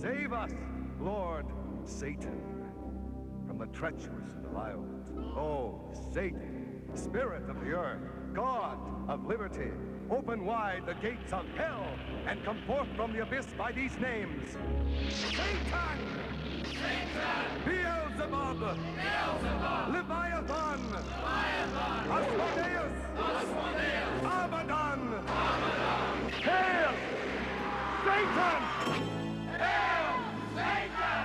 Save us, Lord Satan, from the treacherous Belial. Oh, Satan, spirit of the earth, God of liberty, open wide the gates of hell and come forth from the abyss by these names. Satan! Satan! Beelzebub! Beelzebub! Leviathan! Leviathan! Asmodeus! Asmodeus! Abaddon! Abaddon! Hail! Satan! Hail! Satan!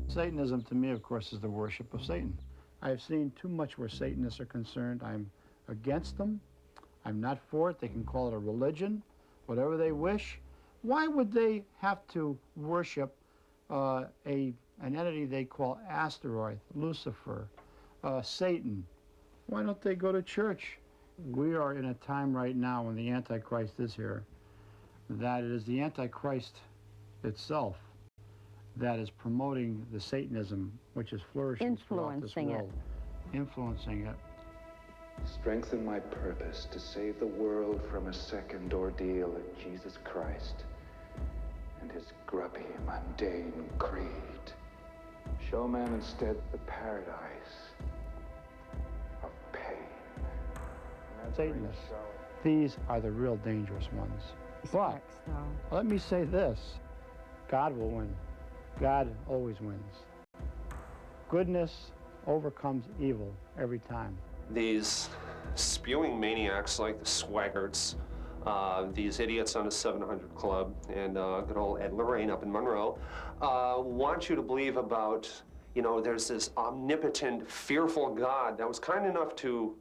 Satanism, to me, of course, is the worship of Satan. I've seen too much where Satanists are concerned. I'm against them. I'm not for it. They can call it a religion, whatever they wish. Why would they have to worship an entity they call Asteroid, Lucifer, Satan? Why don't they go to church? We are in a time right now when the Antichrist is here, that it is the Antichrist itself that is promoting the Satanism, which is flourishing throughout this world. Influencing it. Strengthen my purpose to save the world from a second ordeal at Jesus Christ and his grubby, mundane creed. Show man instead the paradise of pain. Satanists, these are the real dangerous ones. But let me say this, God will win. God always wins. Goodness overcomes evil every time. These spewing maniacs like the Swaggarts, these idiots on the 700 Club, and good old Ed Lorraine up in Monroe, want you to believe about, there's this omnipotent, fearful God that was kind enough to,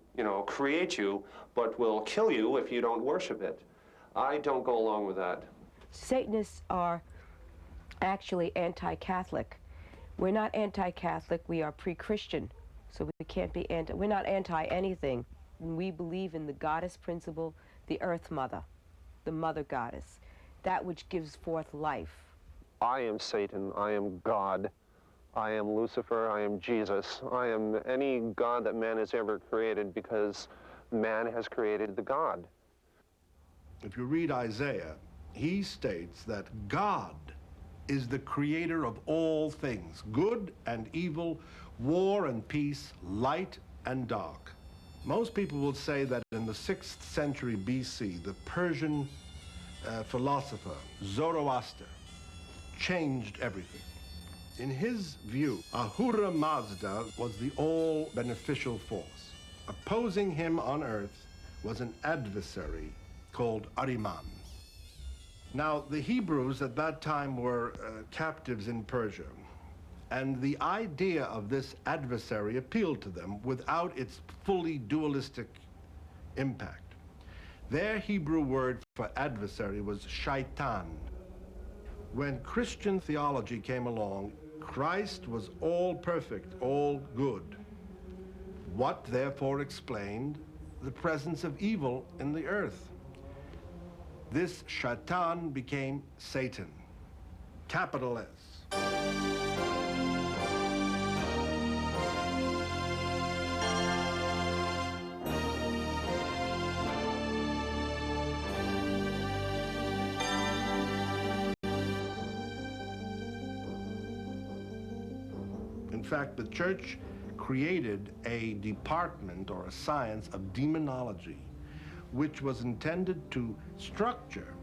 create you, but will kill you if you don't worship it. I don't go along with that. Satanists are actually anti-Catholic. We're not anti-Catholic, we are pre-Christian. So we can't be we're not anti-anything. We believe in the goddess principle, the earth mother, the mother goddess, that which gives forth life. I am Satan, I am God, I am Lucifer, I am Jesus, I am any God that man has ever created because man has created the God. If you read Isaiah, he states that God is the creator of all things, good and evil, war and peace, light and dark. Most people will say that in the 6th century BC, the Persian philosopher Zoroaster changed everything. In his view, Ahura Mazda was the all-beneficial force. Opposing him on earth was an adversary called Ahriman. Now, the Hebrews at that time were captives in Persia, and the idea of this adversary appealed to them without its fully dualistic impact. Their Hebrew word for adversary was shaitan. When Christian theology came along, Christ was all perfect, all good. What therefore explained the presence of evil in the earth? This shaitan became Satan, capital S. In fact, the church created a department or a science of demonology, which was intended to structure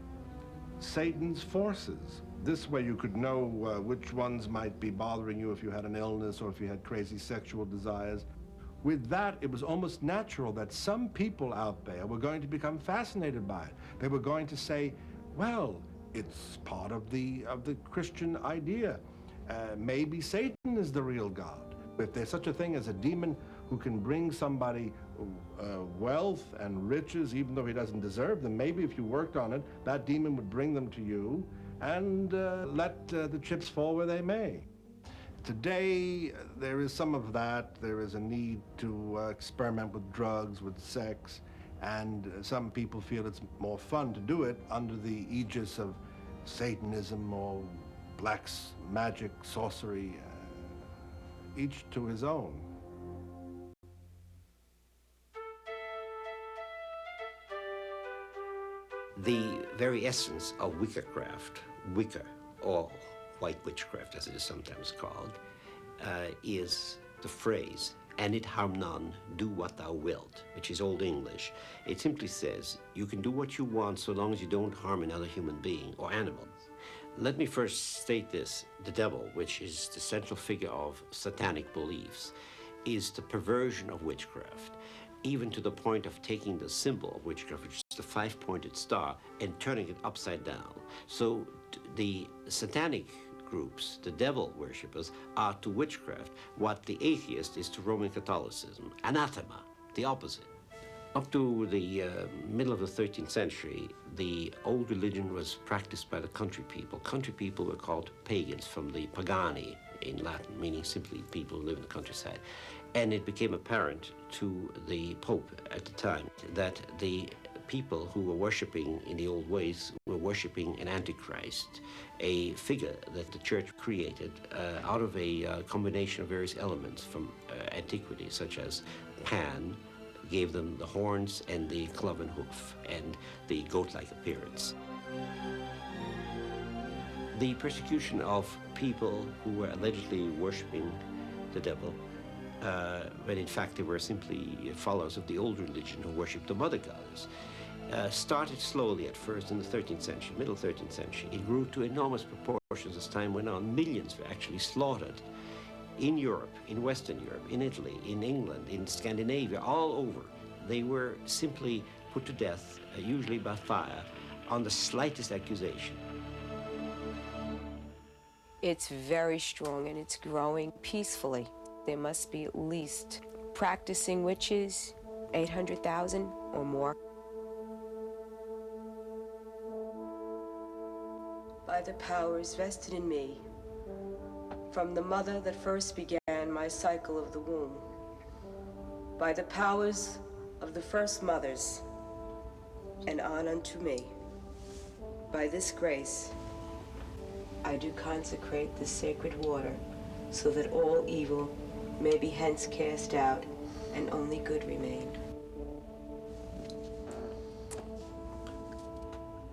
Satan's forces. This way you could know which ones might be bothering you if you had an illness or if you had crazy sexual desires. With that, it was almost natural that some people out there were going to become fascinated by it. They were going to say, well, it's part of the Christian idea. Maybe Satan is the real God. If there's such a thing as a demon who can bring somebody wealth and riches, even though he doesn't deserve them, maybe if you worked on it, that demon would bring them to you and let the chips fall where they may. Today, there is some of that. There is a need to experiment with drugs, with sex, and some people feel it's more fun to do it under the aegis of Satanism or black magic, sorcery, each to his own. The very essence of Wicca-craft, Wicca, or white witchcraft as it is sometimes called, is the phrase, "And it harm none, do what thou wilt," which is Old English. It simply says, you can do what you want so long as you don't harm another human being or animal. Let me first state this. The devil, which is the central figure of satanic beliefs, is the perversion of witchcraft, even to the point of taking the symbol of witchcraft, which is the five-pointed star, and turning it upside down. So the satanic groups, the devil worshippers, are to witchcraft what the atheist is to Roman Catholicism. Anathema, the opposite. Up to the middle of the 13th century, the old religion was practiced by the country people. Country people were called pagans, from the pagani in Latin, meaning simply people who live in the countryside. And it became apparent to the Pope at the time that the people who were worshipping in the old ways were worshipping an antichrist, a figure that the church created out of a combination of various elements from antiquity, such as Pan, gave them the horns and the cloven hoof and the goat-like appearance. The persecution of people who were allegedly worshipping the devil, when in fact they were simply followers of the old religion who worshipped the mother goddess, started slowly at first in the 13th century, middle 13th century. It grew to enormous proportions as time went on. Millions were actually slaughtered in Europe, in Western Europe, in Italy, in England, in Scandinavia, all over. They were simply put to death, usually by fire, on the slightest accusation. It's very strong and it's growing peacefully. There must be at least practicing witches, 800,000 or more. By the powers vested in me, from the mother that first began my cycle of the womb, by the powers of the first mothers, and on unto me, by this grace, I do consecrate the sacred water, so that all evil may be hence cast out, and only good remain.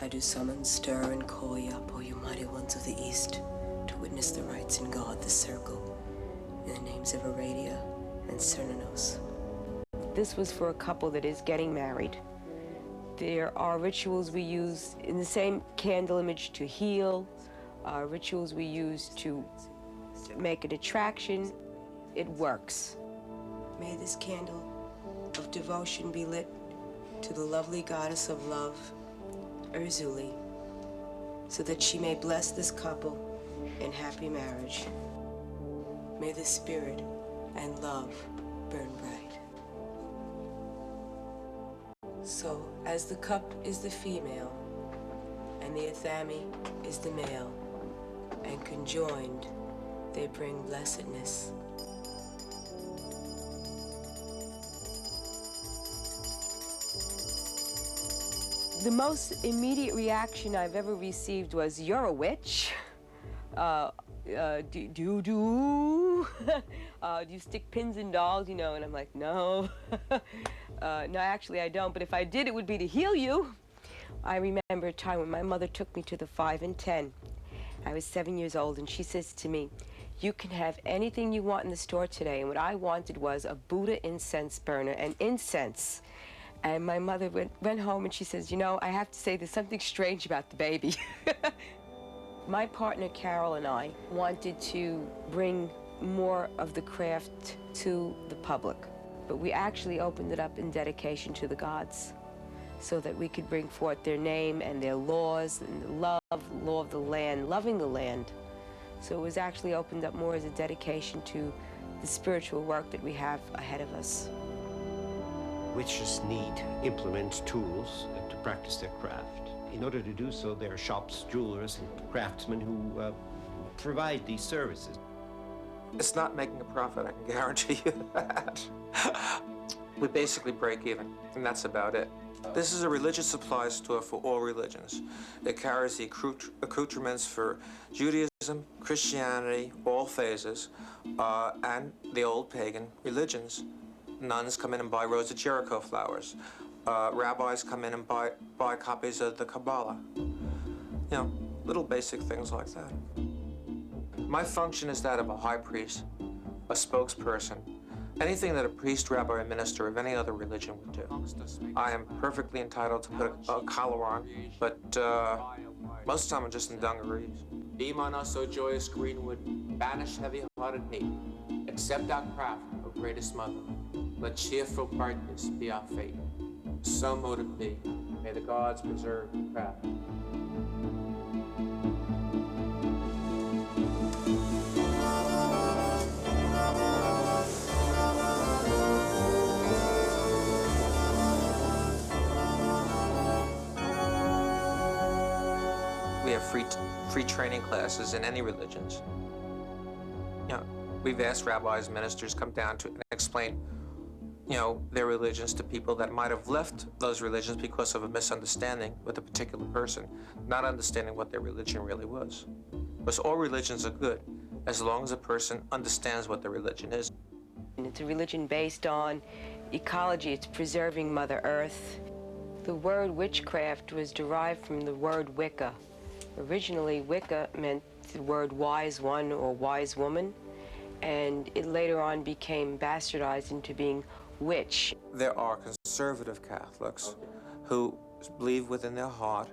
I do summon, stir, and call you up, O you mighty ones of the East, to witness the rites in God, the circle, in the names of Aradia and Cernunnos. This was for a couple that is getting married. There are rituals we use in the same candle image to heal, rituals we use to make an attraction. It works. May this candle of devotion be lit to the lovely goddess of love, Urzuli, so that she may bless this couple in happy marriage. May the spirit and love burn bright. So, as the cup is the female, and the athame is the male, and conjoined, they bring blessedness. The most immediate reaction I've ever received was, "You're a witch? Do you stick pins in dolls, you know?" And I'm like, "No." No, actually I don't, but if I did, it would be to heal you. I remember a time when my mother took me to the 5 and 10. I was 7 years old, and she says to me, You can have anything you want in the store today, and what I wanted was a Buddha incense burner and incense. And my mother went home and she says, you know, I have to say there's something strange about the baby. My partner Carol and I wanted to bring more of the craft to the public, but we actually opened it up in dedication to the gods so that we could bring forth their name and their laws and the law of the land, loving the land. So it was actually opened up more as a dedication to the spiritual work that we have ahead of us. Witches need implements, tools to practice their craft. In order to do so, there are shops, jewelers, and craftsmen who provide these services. It's not making a profit, I can guarantee you that. We basically break even, and that's about it. This is a religious supply store for all religions. It carries the accoutrements for Judaism, Christianity, all phases, and the old pagan religions. Nuns come in and buy Rose of Jericho flowers. Rabbis come in and buy copies of the Kabbalah. You know, little basic things like that. My function is that of a high priest, a spokesperson, anything that a priest, rabbi, or minister of any other religion would do. I am perfectly entitled to put a collar on, but most of the time I'm just in dungarees. Beam on us, O joyous greenwood, banish heavy-hearted hate. Accept our craft, O greatest mother. Let cheerful brightness be our fate. So mote it be. May the gods preserve the craft. We have free training classes in any religions. You know, we've asked rabbis, ministers come down to and explain, you know, their religions to people that might have left those religions because of a misunderstanding with a particular person, not understanding what their religion really was. Because all religions are good as long as a person understands what their religion is. And it's a religion based on ecology. It's preserving Mother Earth. The word witchcraft was derived from the word Wicca. Originally, Wicca meant the word wise one or wise woman, and it later on became bastardized into being witch. There are conservative Catholics who believe within their heart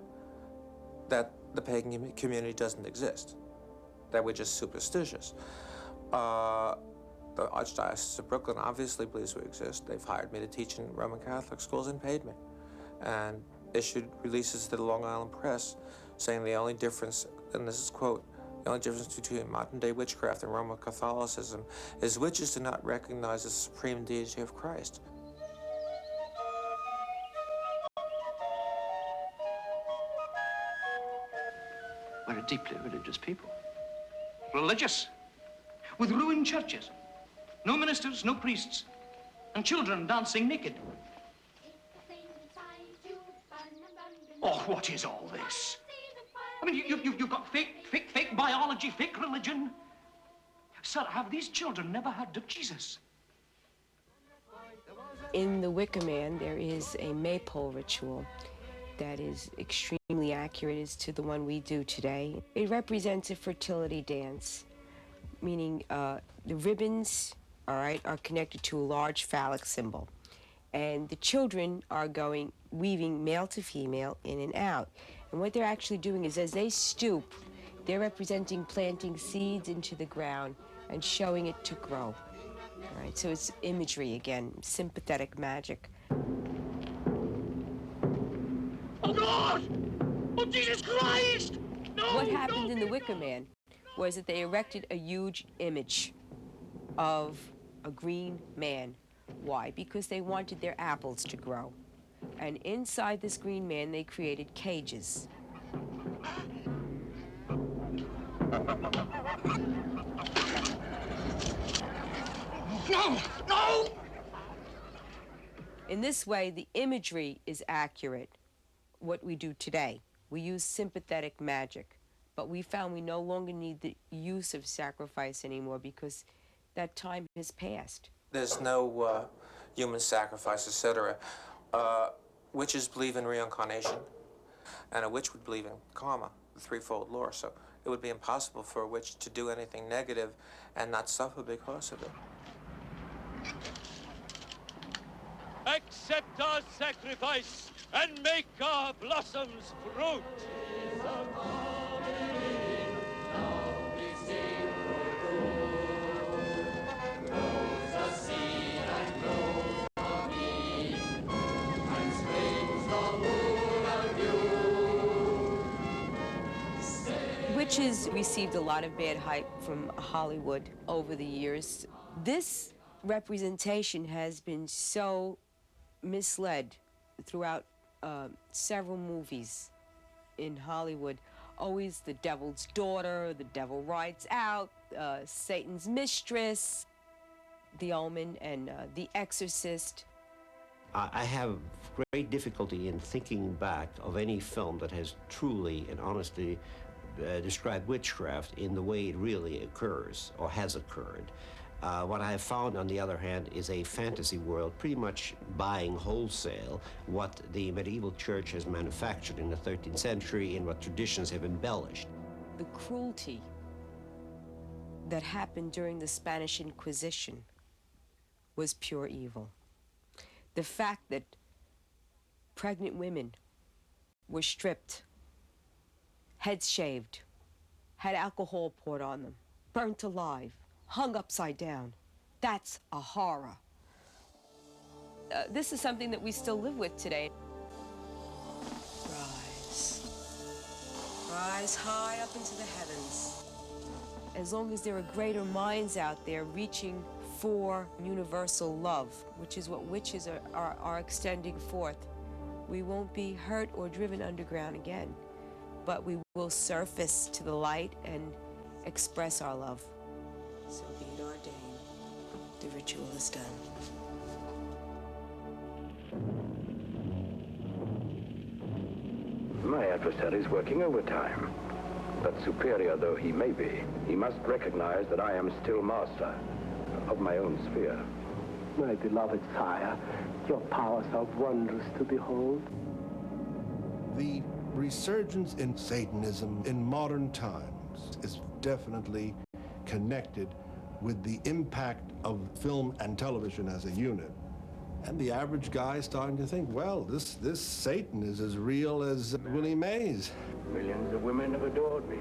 that the pagan community doesn't exist, that we're just superstitious. The Archdiocese of Brooklyn obviously believes we exist. They've hired me to teach in Roman Catholic schools and paid me, and issued releases to the Long Island Press saying the only difference, and this is quote, the only difference between modern-day witchcraft and Roman Catholicism is witches do not recognize the supreme deity of Christ. We're a deeply religious people. Religious, with ruined churches, no ministers, no priests, and children dancing naked. Oh, what is all this? I mean, you've got fake biology, fake religion. Sir, have these children never heard of Jesus? In the Wicca Man, there is a maypole ritual that is extremely accurate as to the one we do today. It represents a fertility dance, meaning the ribbons, all right, are connected to a large phallic symbol. And the children are weaving male to female in and out. And what they're actually doing is as they stoop, they're representing planting seeds into the ground and showing it to grow. All right, so it's imagery again, sympathetic magic. Oh, God! Oh, Jesus Christ! No! What happened in the Wicca Man was that they erected a huge image of a green man. Why? Because they wanted their apples to grow. And inside this green man, they created cages. No! No! In this way, the imagery is accurate, what we do today. We use sympathetic magic, but we found we no longer need the use of sacrifice anymore because that time has passed. There's no human sacrifice, etc. Witches believe in reincarnation. And a witch would believe in karma, the threefold law. So it would be impossible for a witch to do anything negative and not suffer because of it. Accept our sacrifice and make our blossoms fruit. Witches received a lot of bad hype from Hollywood over the years. This representation has been so misled throughout several movies in Hollywood. Always the devil's daughter, the devil rides out, Satan's mistress, The Omen, and The Exorcist. I have great difficulty in thinking back of any film that has truly and honestly described witchcraft in the way it really occurs or has occurred. What I have found, on the other hand, is a fantasy world pretty much buying wholesale what the medieval church has manufactured in the 13th century and what traditions have embellished. The cruelty that happened during the Spanish Inquisition was pure evil. The fact that pregnant women were stripped, heads shaved, had alcohol poured on them, burnt alive, hung upside down. That's a horror. This is something that we still live with today. Rise. Rise high up into the heavens. As long as there are greater minds out there reaching for universal love, which is what witches are extending forth, we won't be hurt or driven underground again, but we will surface to the light and express our love. So be it ordained. The ritual is done. My adversary's working overtime. But superior though he may be, he must recognize that I am still master of my own sphere. My beloved sire, your powers are wondrous to behold. The resurgence in Satanism in modern times is definitely connected with the impact of film and television as a unit. And the average guy is starting to think, well, this Satan is as real as Willie Mays. Millions of women have adored me.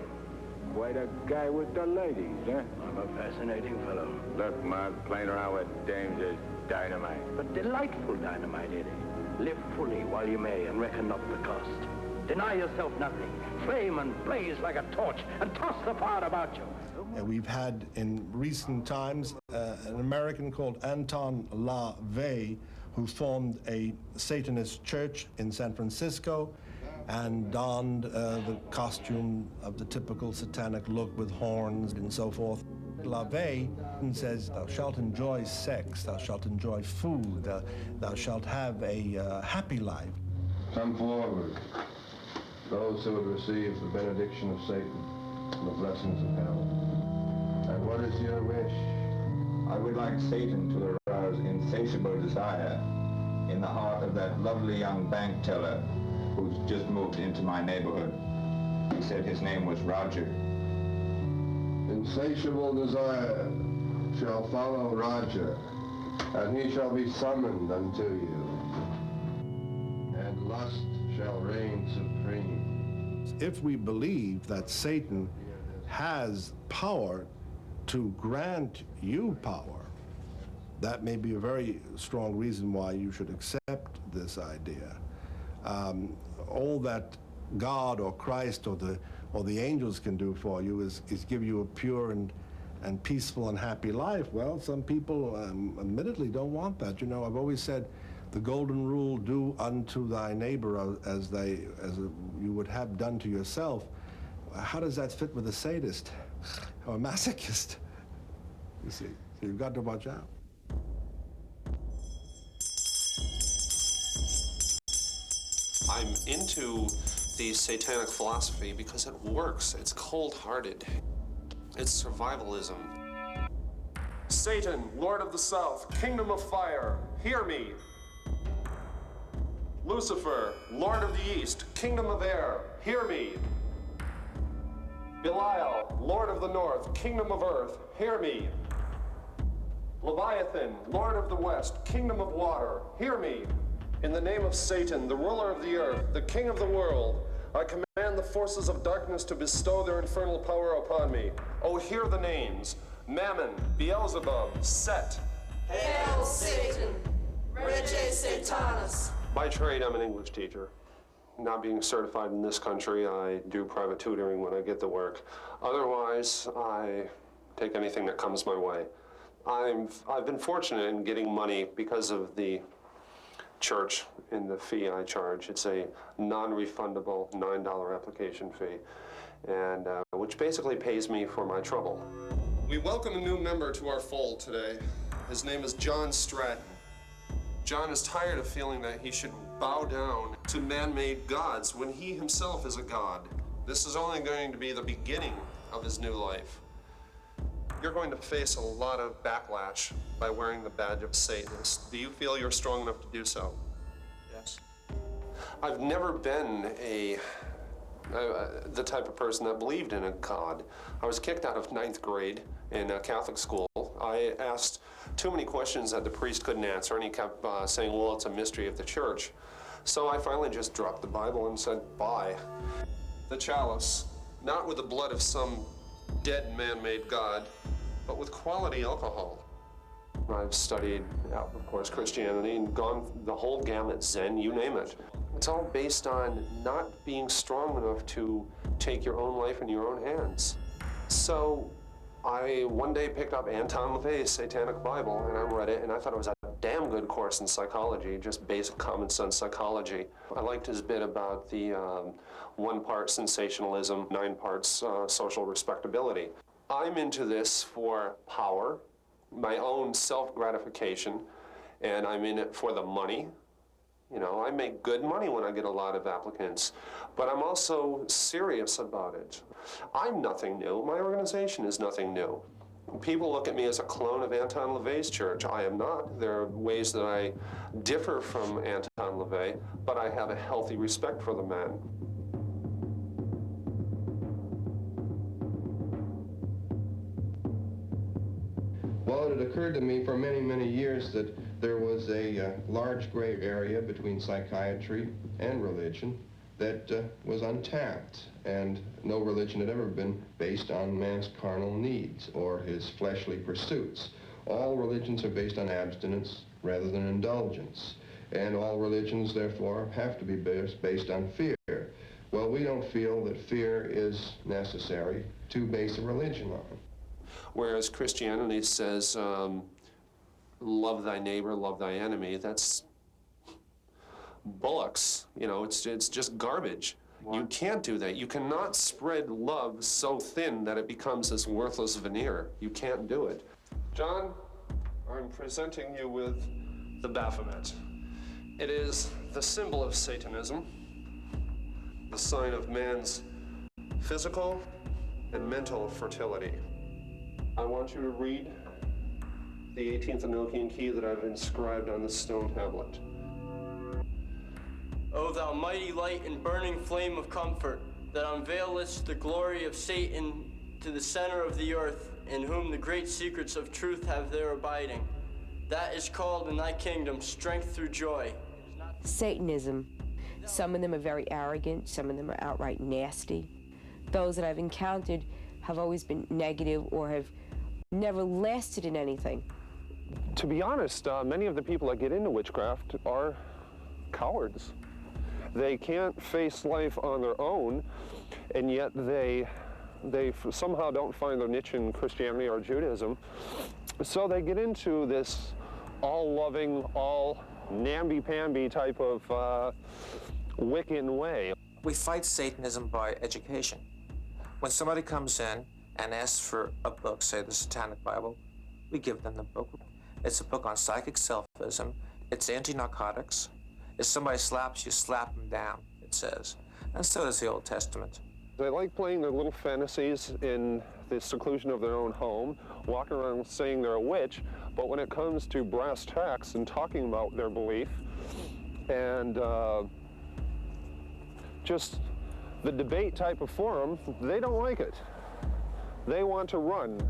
Quite a guy with the ladies, eh? I'm a fascinating fellow. Look, Mark, playing around with dames is dynamite. But delightful dynamite, Eddie. Live fully while you may and reckon not the cost. Deny yourself nothing. Flame and blaze like a torch and toss the fire about you. And we've had in recent times an American called Anton LaVey who formed a Satanist church in San Francisco and donned the costume of the typical satanic look with horns and so forth. LaVey says, thou shalt enjoy sex, thou shalt enjoy food, thou shalt have a happy life. Come forward, those who would receive the benediction of Satan and the blessings of hell. And what is your wish? I would like Satan to arouse insatiable desire in the heart of that lovely young bank teller who's just moved into my neighborhood. He said his name was Roger. Insatiable desire shall follow Roger, and he shall be summoned unto you, and lust shall reign supreme. If we believe that Satan has power to grant you power, that may be a very strong reason why you should accept this idea. All that God or Christ or the angels can do for you is give you a pure and peaceful and happy life. Well, some people admittedly don't want that. You know, I've always said the golden rule, do unto thy neighbor as you would have done to yourself. How does that fit with a sadist or a masochist? You see, so you've got to watch out. I'm into the satanic philosophy because it works. It's cold-hearted. It's survivalism. Satan, Lord of the South, Kingdom of Fire, hear me. Lucifer, Lord of the East, Kingdom of Air, hear me. Belial, Lord of the North, Kingdom of Earth, hear me. Leviathan, Lord of the West, Kingdom of Water, hear me. In the name of Satan, the ruler of the earth, the king of the world, I command the forces of darkness to bestow their infernal power upon me. Oh, hear the names: Mammon, Beelzebub, Set. Hail Satan, Rege Satanus. By trade, I'm an English teacher. Not being certified in this country, I do private tutoring when I get the work. Otherwise, I take anything that comes my way. I've been fortunate in getting money because of the church and the fee I charge. It's a non-refundable $9 application fee, and which basically pays me for my trouble. We welcome a new member to our fold today. His name is John Stratton. John is tired of feeling that he should bow down to man-made gods when he himself is a god. This is only going to be the beginning of his new life. You're going to face a lot of backlash by wearing the badge of Satanist. Do you feel you're strong enough to do so? Yes. I've never been the type of person that believed in a God. I was kicked out of 9th grade in a Catholic school. I asked too many questions that the priest couldn't answer, and he kept saying, well, it's a mystery of the church. So I finally just dropped the Bible and said, bye. The chalice, not with the blood of some dead man-made god, but with quality alcohol. I've studied, of course, Christianity and gone the whole gamut, Zen, you name it. It's all based on not being strong enough to take your own life in your own hands. So I one day picked up Anton LaVey's Satanic Bible, and I read it, and I thought it was a damn good course in psychology, just basic common sense psychology. I liked his bit about the 1 part sensationalism, 9 parts social respectability. I'm into this for power, my own self-gratification, and I'm in it for the money. You know, I make good money when I get a lot of applicants, but I'm also serious about it. I'm nothing new. My organization is nothing new. People look at me as a clone of Anton LaVey's church. I am not. There are ways that I differ from Anton LaVey, but I have a healthy respect for the man. Well, it had occurred to me for many, many years that there was a large gray area between psychiatry and religion that was untapped, and no religion had ever been based on man's carnal needs or his fleshly pursuits. All religions are based on abstinence rather than indulgence, and all religions, therefore, have to be based on fear. Well, we don't feel that fear is necessary to base a religion on. Whereas Christianity says, love thy neighbor, love thy enemy. That's bullocks. You know, it's just garbage. What? You can't do that. You cannot spread love so thin that it becomes this worthless veneer. You can't do it. John, I'm presenting you with the Baphomet. It is the symbol of Satanism, the sign of man's physical and mental fertility. I want you to read the 18th Enochian key that I've inscribed on the stone tablet. O thou mighty light and burning flame of comfort, that unveilest the glory of Satan to the center of the earth, in whom the great secrets of truth have their abiding. That is called in thy kingdom strength through joy. Satanism. Some of them are very arrogant, some of them are outright nasty. Those that I've encountered have always been negative or have never lasted in anything. To be honest, many of the people that get into witchcraft are cowards. They can't face life on their own, and yet they somehow don't find their niche in Christianity or Judaism. So they get into this all-loving, all namby-pamby type of Wiccan way. We fight Satanism by education. When somebody comes in and asks for a book, say the Satanic Bible, we give them the book. It's a book on psychic selfism. It's anti-narcotics. If somebody slaps you, slap them down, it says. And so does the Old Testament. They like playing their little fantasies in the seclusion of their own home, walking around saying they're a witch, but when it comes to brass tacks and talking about their belief, and just the debate type of forum, they don't like it. They want to run.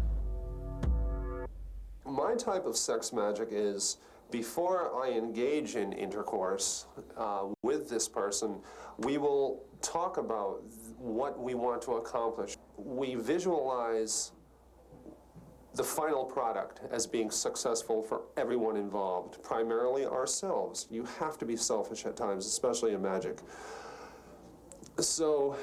My type of sex magic is, before I engage in intercourse with this person, we will talk about what we want to accomplish. We visualize the final product as being successful for everyone involved, primarily ourselves. You have to be selfish at times, especially in magic. So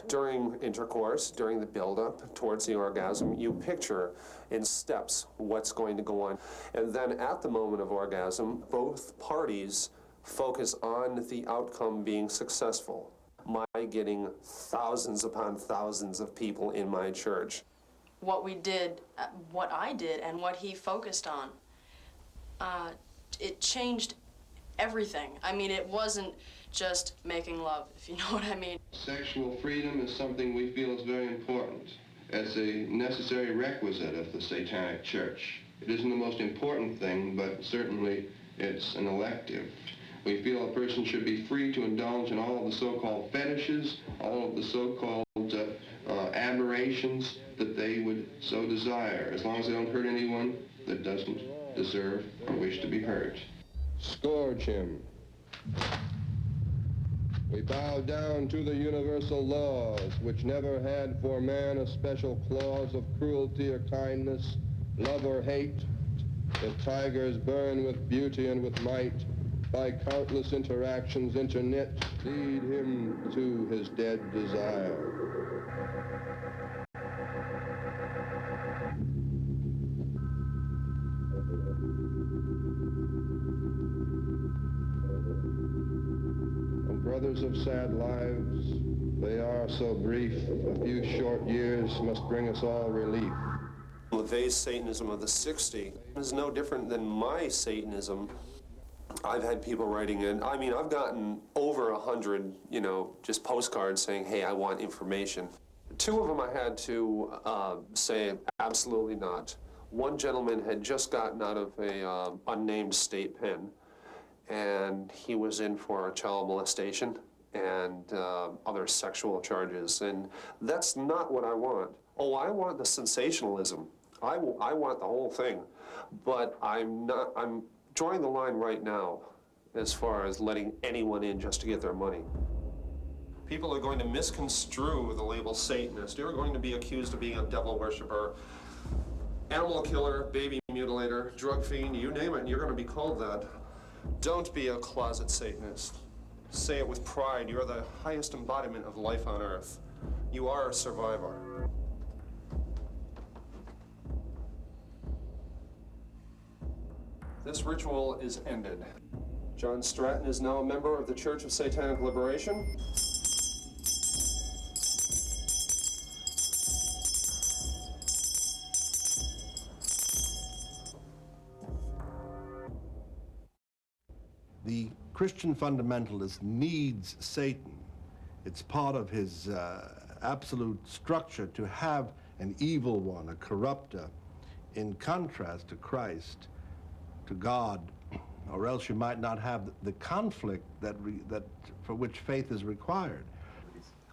during intercourse, during the build-up towards the orgasm, you picture in steps what's going to go on. And then at the moment of orgasm, both parties focus on the outcome being successful. My getting thousands upon thousands of people in my church. What we did, what I did, and what he focused on, it changed everything. I mean, it wasn't just making love, if you know what I mean. Sexual freedom is something we feel is very important. It's a necessary requisite of the Satanic Church. It isn't the most important thing, but certainly it's an elective. We feel a person should be free to indulge in all of the so-called fetishes, all of the so-called aberrations that they would so desire, as long as they don't hurt anyone that doesn't deserve or wish to be hurt. Scourge him. We bow down to the universal laws, which never had for man a special clause of cruelty or kindness, love or hate. The tigers burn with beauty and with might, by countless interactions interknit, lead him to his dead desire. And brothers of sad lives, they are so brief, a few short years must bring us all relief. LaVey's Satanism of the 60s is no different than my Satanism. I've had people writing in. I mean, I've gotten over 100, just postcards saying, hey, I want information. 2 of them I had to say, absolutely not. One gentleman had just gotten out of a unnamed state pen, and he was in for child molestation and other sexual charges, and that's not what I want. Oh, I want the sensationalism. I want the whole thing, but I'm drawing the line right now as far as letting anyone in just to get their money. People are going to misconstrue the label Satanist. You're going to be accused of being a devil worshiper, animal killer, baby mutilator, drug fiend, you name it, and you're going to be called that. Don't be a closet Satanist. Say it with pride. You're the highest embodiment of life on earth. You are a survivor. This ritual is ended. John Stratton is now a member of the Church of Satanic Liberation. The Christian fundamentalist needs Satan. It's part of his absolute structure to have an evil one, a corrupter, in contrast to Christ, to God, or else you might not have the conflict that for which faith is required.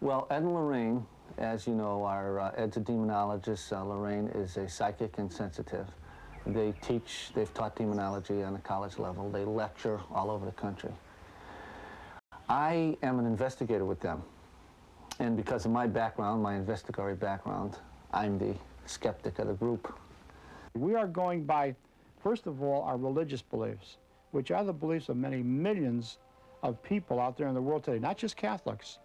Well, Ed and Lorraine, as you know, Ed's a demonologist. Lorraine is a psychic and sensitive. They've taught demonology on a college level. They lecture all over the country. I am an investigator with them. And because of my background, my investigatory background, I'm the skeptic of the group. We are going by, first of all, our religious beliefs, which are the beliefs of many millions of people out there in the world today, not just Catholics.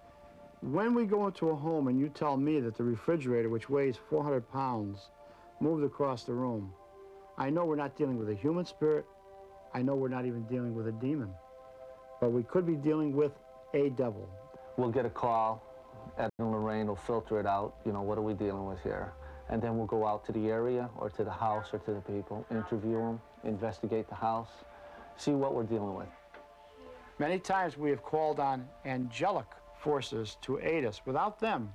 When we go into a home and you tell me that the refrigerator, which weighs 400 pounds, moved across the room, I know we're not dealing with a human spirit. I know we're not even dealing with a demon. But we could be dealing with a devil. We'll get a call. Ed and Lorraine will filter it out. What are we dealing with here? And then we'll go out to the area or to the house or to the people, interview them, investigate the house, see what we're dealing with. Many times we have called on angelic forces to aid us. Without them,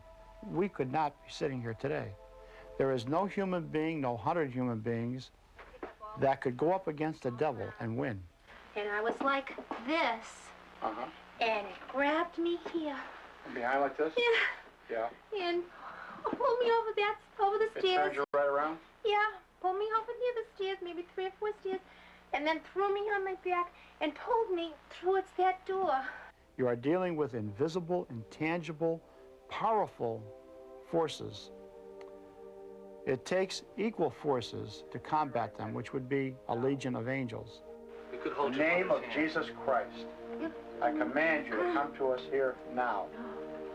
we could not be sitting here today. There is no human being, no 100 human beings that could go up against the devil and win. And I was like this Uh-huh. And it grabbed me here. Behind like this? Yeah. Yeah. And pulled me over the It stairs. turned you right around? Yeah. Pulled me over near the stairs, maybe 3 or 4 stairs, and then threw me on my back and pulled me towards that door. You are dealing with invisible, intangible, powerful forces. It takes equal forces to combat them, which would be a legion of angels. In the name of Jesus Christ, I command you to come to us here now.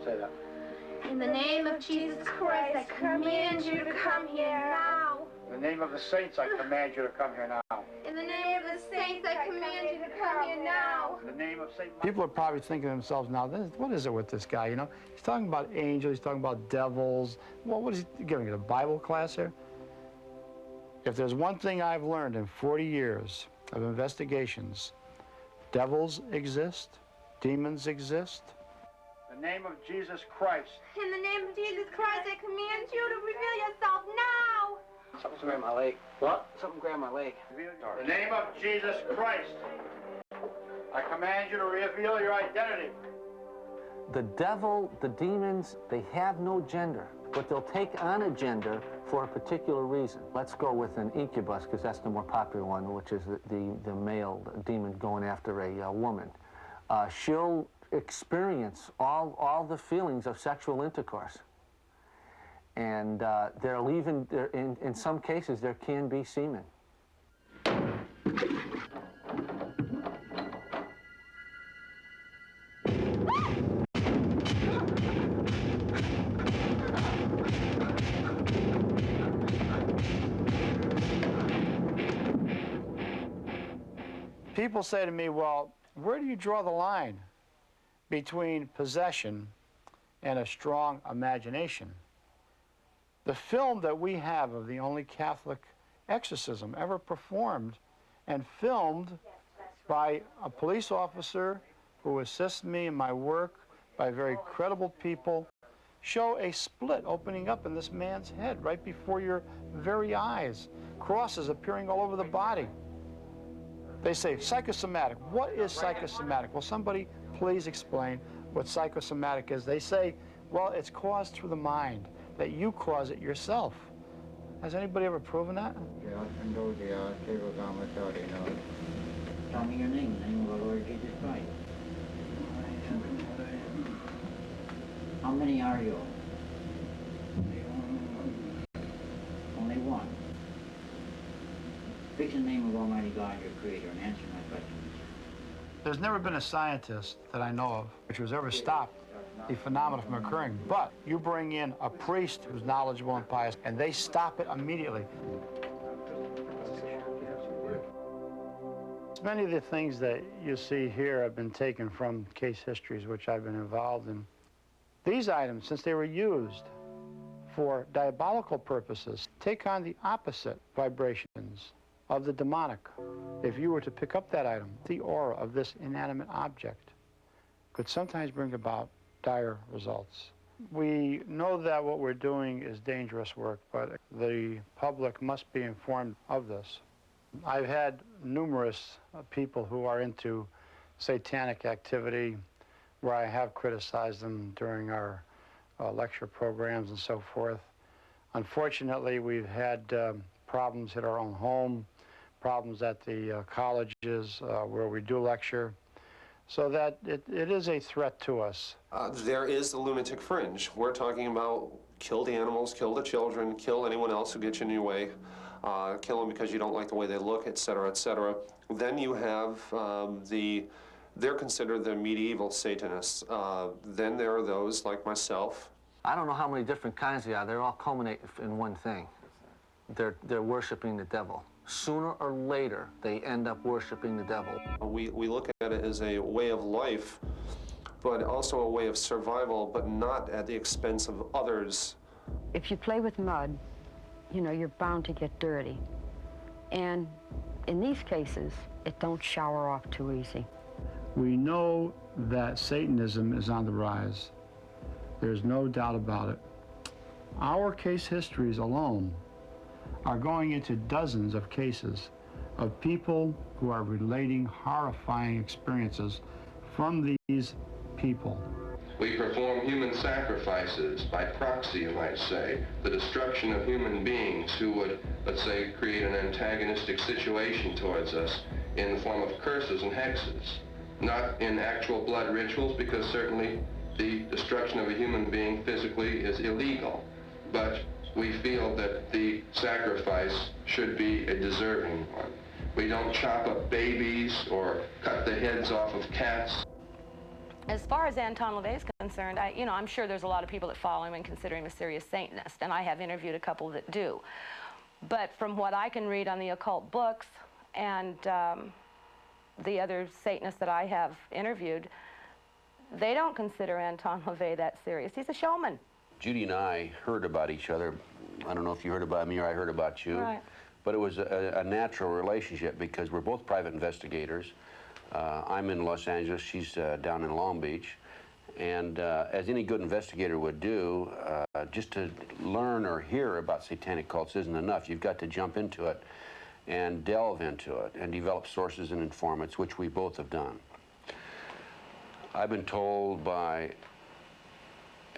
Say that. In the name of Jesus Christ, I command you to come here now. In the name of the saints, I command you to come here now. In the name of the saints, I command you to come here now. In the name of Saint. People are probably thinking to themselves now, what is it with this guy, you know? He's talking about angels, he's talking about devils. Well, what is he giving it, a Bible class here? If there's one thing I've learned in 40 years of investigations, devils exist, demons exist. In the name of Jesus Christ. In the name of Jesus Christ, I command you to reveal yourself now. Something's grabbed my leg. What? Something grabbed my leg. In the name of Jesus Christ, I command you to reveal your identity. The devil, the demons, they have no gender, but they'll take on a gender for a particular reason. Let's go with an incubus, because that's the more popular one, which is the male demon going after a woman. She'll experience all the feelings of sexual intercourse. And there'll even, in some cases, there can be semen. People say to me, well, where do you draw the line between possession and a strong imagination? The film that we have of the only Catholic exorcism ever performed and filmed by a police officer who assists me in my work, by very credible people, show a split opening up in this man's head right before your very eyes, crosses appearing all over the body. They say psychosomatic. What is psychosomatic? Well, somebody please explain what psychosomatic is. They say, well, it's caused through the mind, that you cause it yourself. Has anybody ever proven that? Tell me your name, the name of the Lord Jesus Christ. How many are you? Only one. Speak in the name of Almighty God, your Creator, and answer my questions. There's never been a scientist that I know of which has ever stopped the phenomena from occurring. But you bring in a priest who's knowledgeable and pious, and they stop it immediately. Many of the things that you see here have been taken from case histories which I've been involved in. These items, since they were used for diabolical purposes, take on the opposite vibrations of the demonic. If you were to pick up that item, the aura of this inanimate object could sometimes bring about dire results. We know that what we're doing is dangerous work, but the public must be informed of this. I've had numerous people who are into satanic activity where I have criticized them during our lecture programs and so forth. Unfortunately, we've had problems at our own home, problems at the colleges where we do lecture, so that it is a threat to us. There is the lunatic fringe. We're talking about kill the animals, kill the children, kill anyone else who gets in your way, kill them because you don't like the way they look, et cetera, et cetera. Then you have they're considered the medieval Satanists. Then there are those like myself. I don't know how many different kinds they are. They're all culminate in one thing. They're worshiping the devil. Sooner or later, they end up worshiping the devil. We look at it as a way of life, but also a way of survival, but not at the expense of others. If you play with mud, you know, you're bound to get dirty. And in these cases, it don't shower off too easy. We know that Satanism is on the rise. There's no doubt about it. Our case histories alone are going into dozens of cases of people who are relating horrifying experiences from these people. We perform human sacrifices by proxy, you might say, the destruction of human beings who would, let's say, create an antagonistic situation towards us in the form of curses and hexes. Not in actual blood rituals, because certainly the destruction of a human being physically is illegal. But we feel that the sacrifice should be a deserving one. We don't chop up babies or cut the heads off of cats. As far as Anton LaVey is concerned, I'm sure there's a lot of people that follow him and consider him a serious Satanist, and I have interviewed a couple that do. But from what I can read on the occult books and the other Satanists that I have interviewed, they don't consider Anton LaVey that serious. He's a showman. Judy and I heard about each other. I don't know if you heard about me or I heard about you. Right. But it was a natural relationship because we're both private investigators. I'm in Los Angeles, she's down in Long Beach. And as any good investigator would do, just to learn or hear about satanic cults isn't enough. You've got to jump into it and delve into it and develop sources and informants, which we both have done. I've been told by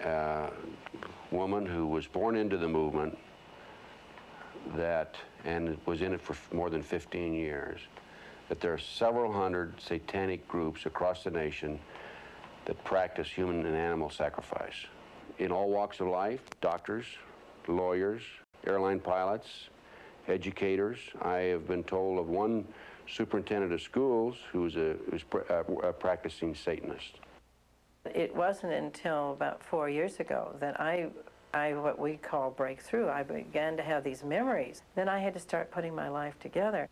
a woman who was born into the movement and was in it for more than 15 years, that there are several hundred satanic groups across the nation that practice human and animal sacrifice. In all walks of life, doctors, lawyers, airline pilots, educators. I have been told of one superintendent of schools who's a practicing Satanist. It wasn't until about 4 years ago that I what we call breakthrough. I began to have these memories. Then I had to start putting my life together.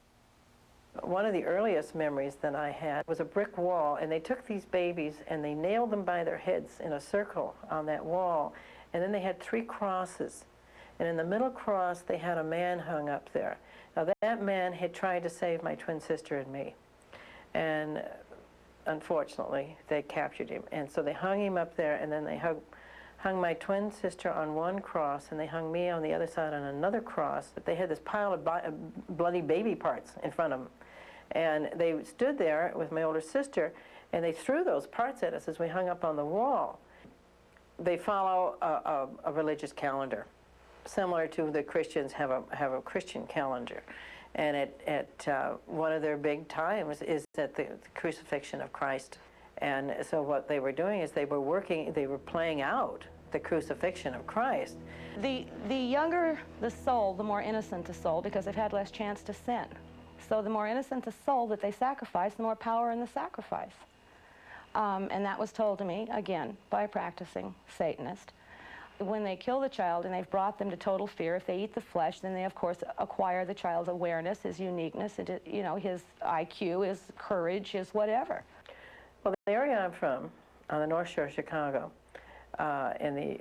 One of the earliest memories that I had was a brick wall, and they took these babies and they nailed them by their heads in a circle on that wall, and then they had 3 crosses. And in the middle cross, they had a man hung up there. Now, that man had tried to save my twin sister and me. And unfortunately, they captured him. And so they hung him up there, and then they hung my twin sister on one cross, and they hung me on the other side on another cross. But they had this pile of bloody baby parts in front of them. And they stood there with my older sister, and they threw those parts at us as we hung up on the wall. They follow a religious calendar, similar to the Christians have a Christian calendar. And at one of their big times is at the crucifixion of Christ. And so what they were doing is they were playing out the crucifixion of Christ. The younger the soul, the more innocent the soul, because they've had less chance to sin. So the more innocent the soul that they sacrifice, the more power in the sacrifice. And that was told to me, again, by a practicing Satanist. When they kill the child and they've brought them to total fear, if they eat the flesh, then they, of course, acquire the child's awareness, his uniqueness, his IQ, his courage, his whatever. Well, the area I'm from, on the North Shore of Chicago, in the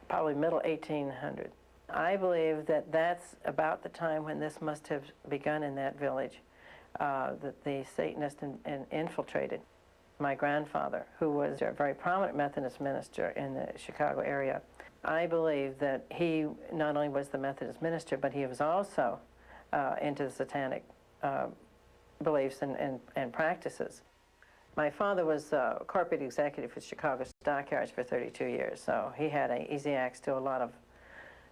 probably middle 1800s, I believe that that's about the time when this must have begun in that village, that the Satanists infiltrated. My grandfather, who was a very prominent Methodist minister in the Chicago area, I believe that he not only was the Methodist minister, but he was also into the satanic beliefs and practices. My father was corporate executive for Chicago Stockyards for 32 years, so he had easy access to a lot of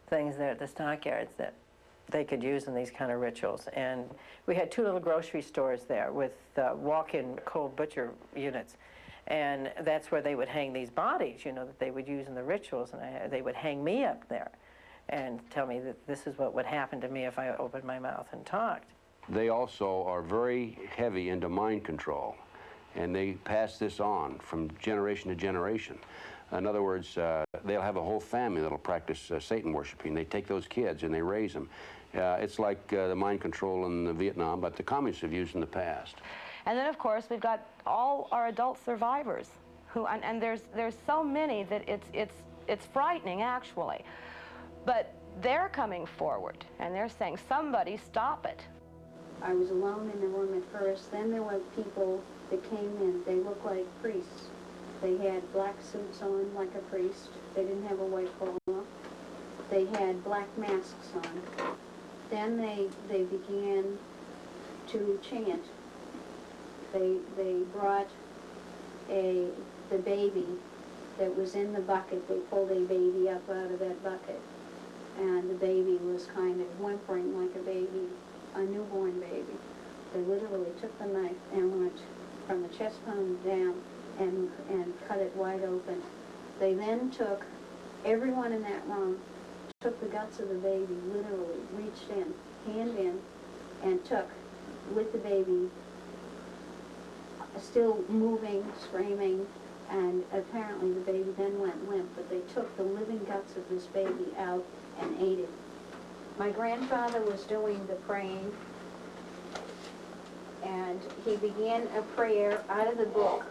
things there at the stockyards that they could use in these kind of rituals. And we had 2 little grocery stores there with walk-in cold butcher units. And that's where they would hang these bodies, that they would use in the rituals. And they would hang me up there and tell me that this is what would happen to me if I opened my mouth and talked. They also are very heavy into mind control, and they pass this on from generation to generation. In other words, they'll have a whole family that'll practice Satan worshiping. They take those kids and they raise them. It's like the mind control in Vietnam, but the communists have used in the past. And then, of course, we've got all our adult survivors, and there's so many that it's frightening, actually. But they're coming forward, and they're saying, somebody stop it. I was alone in the room at first. Then there were people that came in. They looked like priests. They had black suits on like a priest. They didn't have a white polo. They had black masks on. Then they began to chant. They brought the baby that was in the bucket. They pulled a baby up out of that bucket, and the baby was kind of whimpering like a baby, a newborn baby. They literally took the knife and went from the chest bone down and cut it wide open. They then took, everyone in that room took the guts of the baby, literally reached in, hand in, and took, with the baby still moving, screaming, and apparently the baby then went limp, but they took the living guts of this baby out and ate it. My grandfather was doing the praying, and he began a prayer out of the book.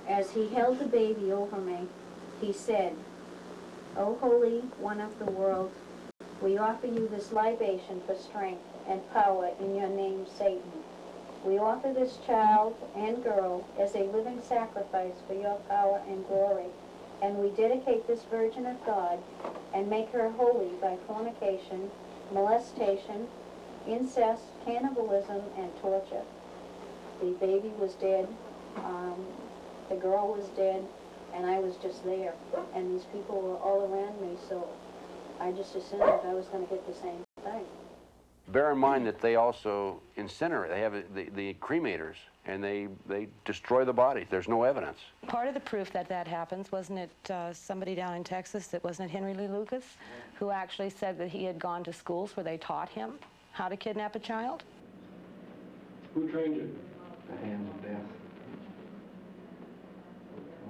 As he held the baby over me, he said, "O Holy One of the world, we offer you this libation for strength and power in your name, Satan. We offer this child and girl as a living sacrifice for your power and glory, and we dedicate this Virgin of God and make her holy by fornication, molestation, incest, cannibalism, and torture." The baby was dead, the girl was dead, and I was just there, and these people were all around me, so I just assumed that I was going to get the same thing. Bear in mind that they also incinerate. They have the cremators, and they destroy the bodies. There's no evidence. Part of the proof that that happens, wasn't it somebody down in Texas, that wasn't it Henry Lee Lucas, who actually said that he had gone to schools where they taught him how to kidnap a child? Who trained you? The hands of death.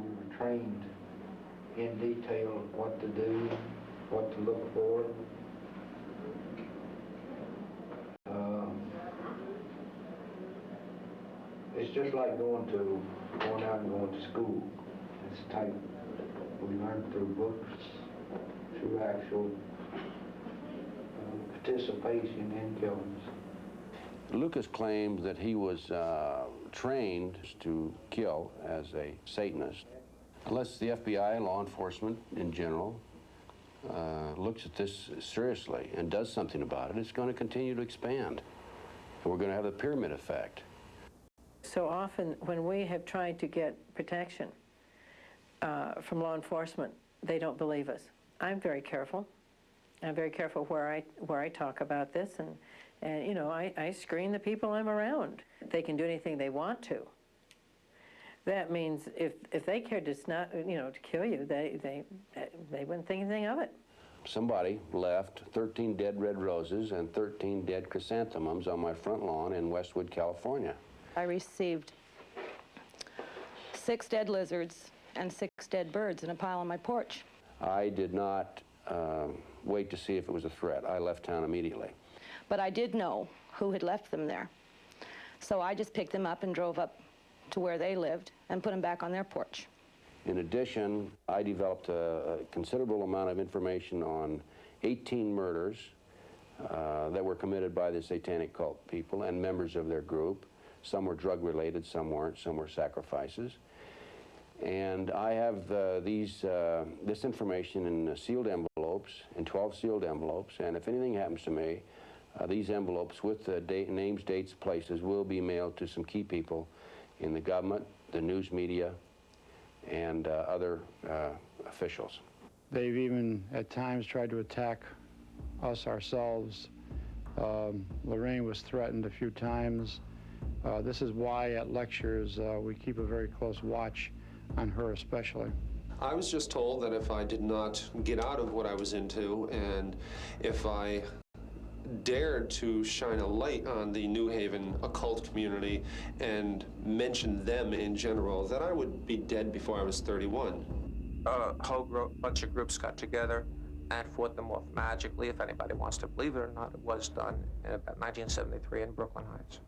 We were trained in detail what to do, what to look for. It's just like going out and going to school. It's type we learn through books, through actual participation in killings. Lucas claimed that he was trained to kill as a Satanist. Unless the FBI, law enforcement in general, looks at this seriously and does something about it, it's going to continue to expand. And we're going to have the pyramid effect. So often when we have tried to get protection from law enforcement, they don't believe us. I'm very careful. I'm very careful where I talk about this, and you know, I screen the people I'm around. They can do anything they want to. That means if they cared to to kill you, they wouldn't think anything of it. Somebody left 13 dead red roses and 13 dead chrysanthemums on my front lawn in Westwood, California. I received 6 dead lizards and 6 dead birds in a pile on my porch. I did not wait to see if it was a threat. I left town immediately. But I did know who had left them there. So I just picked them up and drove up to where they lived and put them back on their porch. In addition, I developed a considerable amount of information on 18 murders that were committed by the satanic cult people and members of their group. Some were drug-related, some weren't, some were sacrifices. And I have this information in sealed envelopes, in 12 sealed envelopes, and if anything happens to me, these envelopes with the names, dates, places will be mailed to some key people in the government, the news media, and other officials. They've even at times tried to attack us ourselves. Lorraine was threatened a few times. This is why at lectures we keep a very close watch on her especially. I was just told that if I did not get out of what I was into, and if I dared to shine a light on the New Haven occult community and mention them in general, that I would be dead before I was 31. A whole bunch of groups got together and fought them off magically. If anybody wants to believe it or not, it was done in about 1973 in Brooklyn Heights.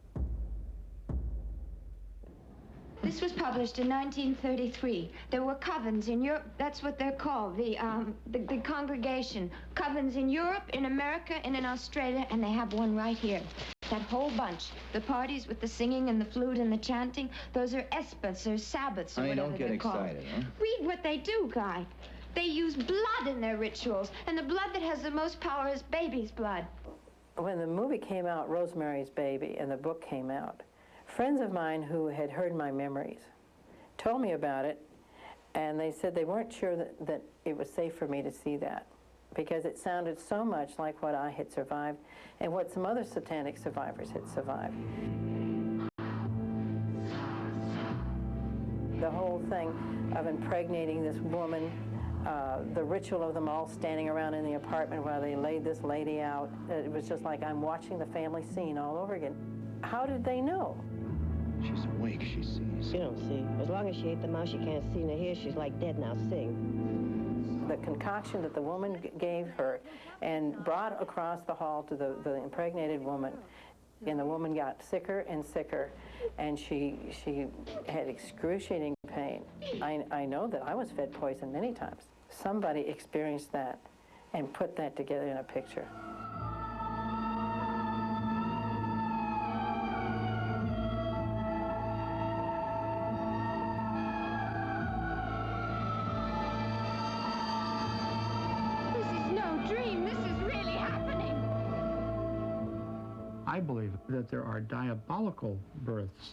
This was published in 1933. There were covens in Europe. That's what they're called, the congregation. Covens in Europe, in America, and in Australia, and they have one right here. That whole bunch. The parties with the singing and the flute and the chanting, those are espas or Sabbaths or whatever they're called. Don't get excited, huh? Read what they do, Guy. They use blood in their rituals, and the blood that has the most power is baby's blood. When the movie came out, Rosemary's Baby, and the book came out, friends of mine who had heard my memories told me about it, and they said they weren't sure that it was safe for me to see that, because it sounded so much like what I had survived and what some other satanic survivors had survived. The whole thing of impregnating this woman, the ritual of them all standing around in the apartment while they laid this lady out, it was just like I'm watching the family scene all over again. How did they know? She's awake, she sees. She don't see. As long as she ate the mouse, she can't see. Now here, she's like dead now. Sing. The concoction that the woman gave her and brought across the hall to the impregnated woman, and the woman got sicker and sicker, and she had excruciating pain. I know that I was fed poison many times. Somebody experienced that and put that together in a picture. I believe that there are diabolical births,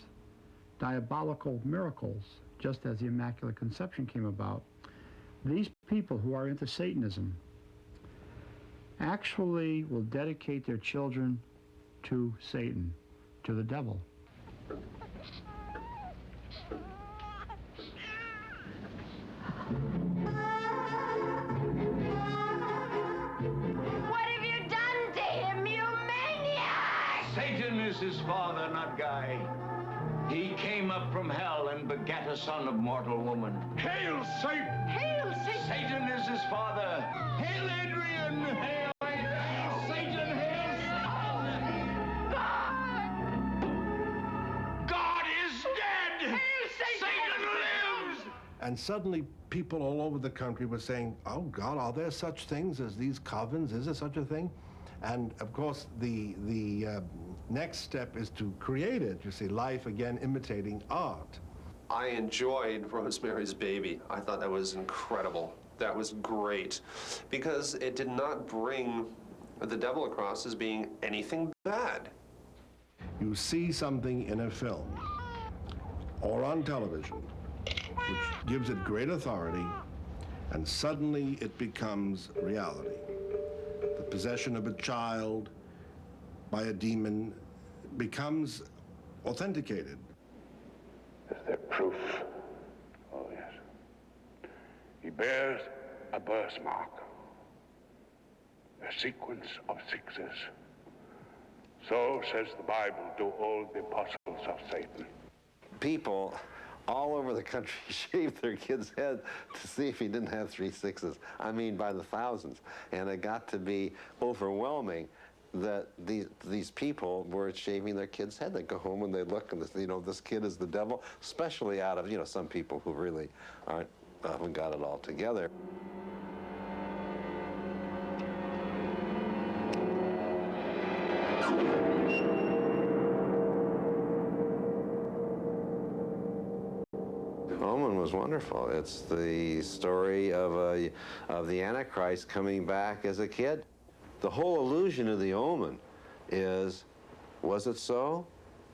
diabolical miracles, just as the Immaculate Conception came about. These people who are into Satanism actually will dedicate their children to Satan, to the devil. Satan is his father, not Guy. He came up from hell and begat a son of mortal woman. Hail, Satan! Hail, Satan! Satan is his father. Hail, Adrian! Hail, Satan! Hail, Satan! God is dead! Hail, Satan! Satan lives! And suddenly, people all over the country were saying, oh, God, are there such things as these covens? Is there such a thing? And, of course, the next step is to create it, you see, life again imitating art. I enjoyed Rosemary's Baby. I thought that was incredible. That was great, because it did not bring the devil across as being anything bad. You see something in a film or on television which gives it great authority, and suddenly it becomes reality. The possession of a child by a demon becomes authenticated. Is there proof? Oh, yes. He bears a birthmark, a sequence of sixes. So says the Bible to all the apostles of Satan. People all over the country shaved their kids' head to see if he didn't have 3 6s. I mean, by the thousands. And it got to be overwhelming that these people were shaving their kids' head. They'd go home and they'd look and, this kid is the devil, especially out of, some people who really haven't got it all together. Omen was wonderful. It's the story of the Antichrist coming back as a kid. The whole illusion of the Omen is, was it so,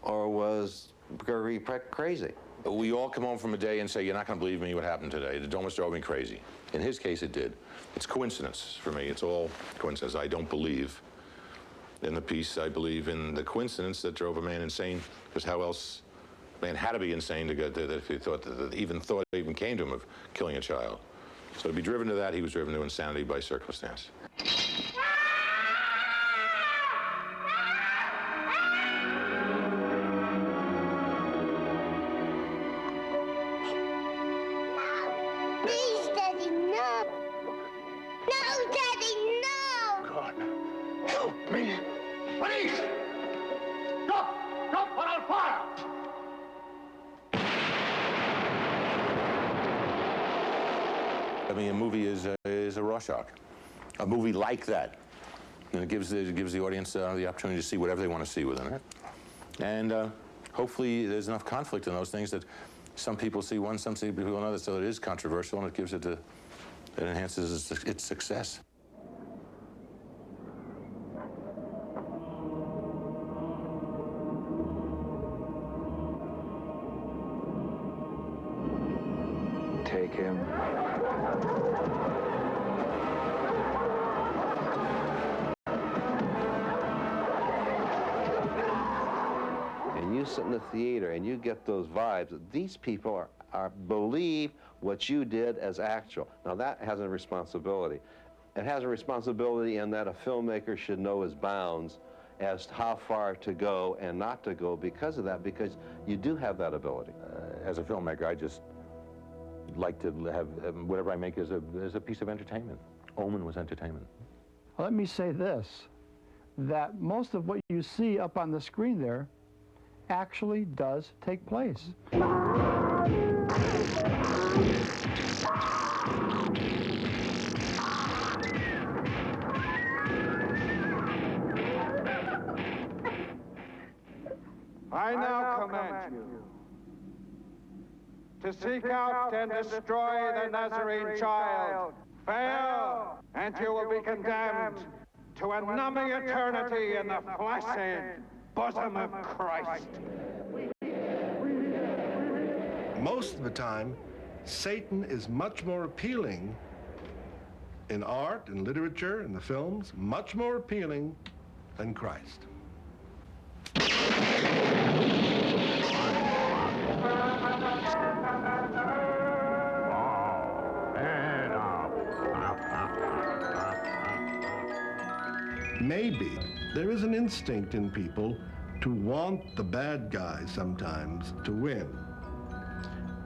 or was Gregory Peck crazy? We all come home from a day and say, you're not going to believe me what happened today. It almost drove me crazy. In his case, it did. It's coincidence for me. It's all coincidence. I don't believe in the piece. I believe in the coincidence that drove a man insane, because how else? A man had to be insane to get that if he thought that even came to him of killing a child. So to be driven to that, he was driven to insanity by circumstance. I mean, a movie is a Rorschach. A movie like that, and it gives the audience the opportunity to see whatever they want to see within it. And hopefully there's enough conflict in those things that some people see one, some see people another, so it is controversial, and it gives it enhances its success. you sit in the theater and you get those vibes, these people believe what you did as actual. Now that has a responsibility. It has a responsibility in that a filmmaker should know his bounds as to how far to go and not to go because of that, because you do have that ability. As a filmmaker, I just like to have whatever I make as a piece of entertainment. Omen was entertainment. Let me say this, that most of what you see up on the screen there actually does take place. I now command you to seek out and destroy the Nazarene child. Fail, and you will be condemned to a numbing eternity in the flaccid bosom of Christ. Most of the time, Satan is much more appealing in art, in literature, in the films, much more appealing than Christ. Maybe there is an instinct in people to want the bad guy sometimes to win,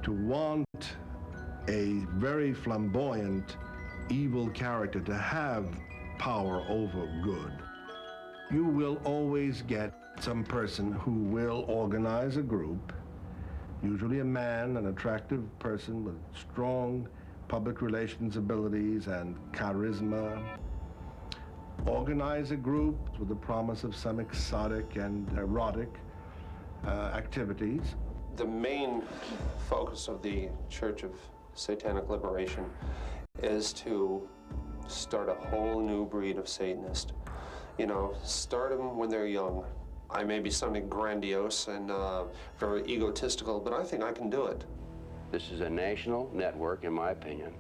to want a very flamboyant, evil character to have power over good. You will always get some person who will organize a group, usually a man, an attractive person with strong public relations abilities and charisma, organize a group with the promise of some exotic and erotic activities. The main focus of the Church of Satanic Liberation is to start a whole new breed of Satanist. You know, start them when they're young. I may be sounding grandiose and very egotistical, but I think I can do it. This is a national network, in my opinion.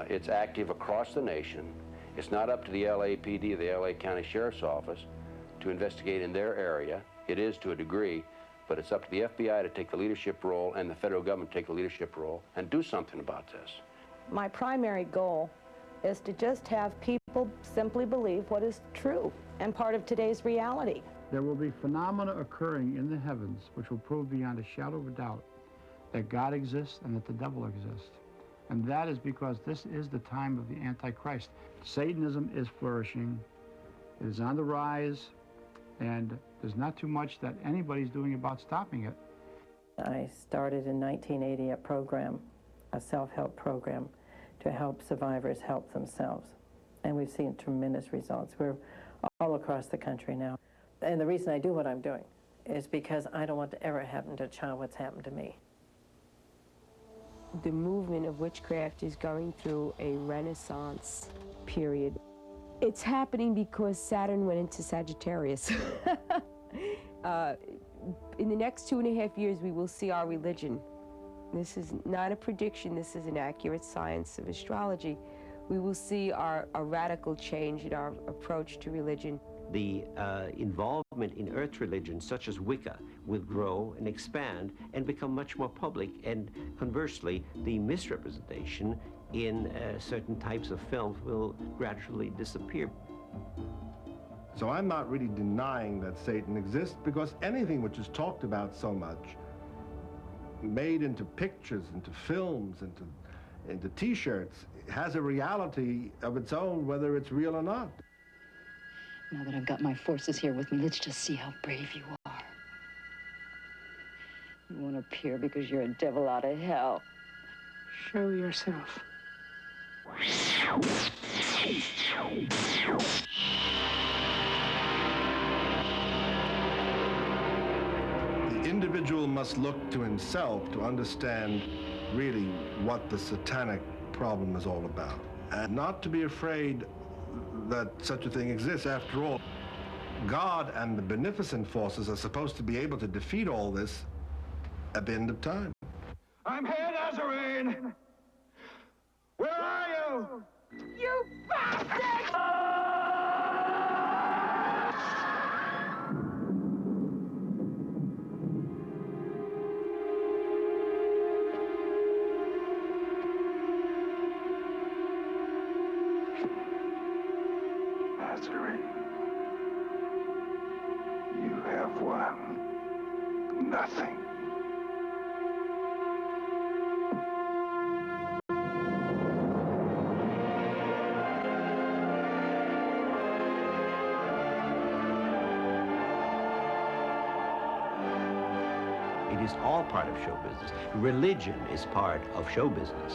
It's active across the nation. It's not up to the LAPD, the LA County Sheriff's Office, to investigate in their area. It is to a degree, but it's up to the FBI to take the leadership role and the federal government to take the leadership role and do something about this. My primary goal is to just have people simply believe what is true and part of today's reality. There will be phenomena occurring in the heavens which will prove beyond a shadow of a doubt that God exists and that the devil exists. And that is because this is the time of the Antichrist. Satanism is flourishing, it is on the rise, and there's not too much that anybody's doing about stopping it. I started in 1980 a program, a self-help program, to help survivors help themselves. And we've seen tremendous results. We're all across the country now. And the reason I do what I'm doing is because I don't want to ever happen to a child what's happened to me. The movement of witchcraft is going through a renaissance period. It's happening because Saturn went into Sagittarius. In the next 2.5 years, we will see our religion. This is not a prediction, this is an accurate science of astrology. We will see a radical change in our approach to religion. The involvement in earth religions, such as Wicca, will grow and expand and become much more public, and conversely, the misrepresentation in certain types of films will gradually disappear. So I'm not really denying that Satan exists, because anything which is talked about so much, made into pictures, into films, into T-shirts, has a reality of its own, whether it's real or not. Now that I've got my forces here with me, let's just see how brave you are. You won't appear because you're a devil out of hell. Show yourself. The individual must look to himself to understand really what the satanic problem is all about, and not to be afraid that such a thing exists. After all, God and the beneficent forces are supposed to be able to defeat all this at the end of time. I'm here, Nazarene! Where are you? You bastard! nothing. It is all part of show business. Religion is part of show business.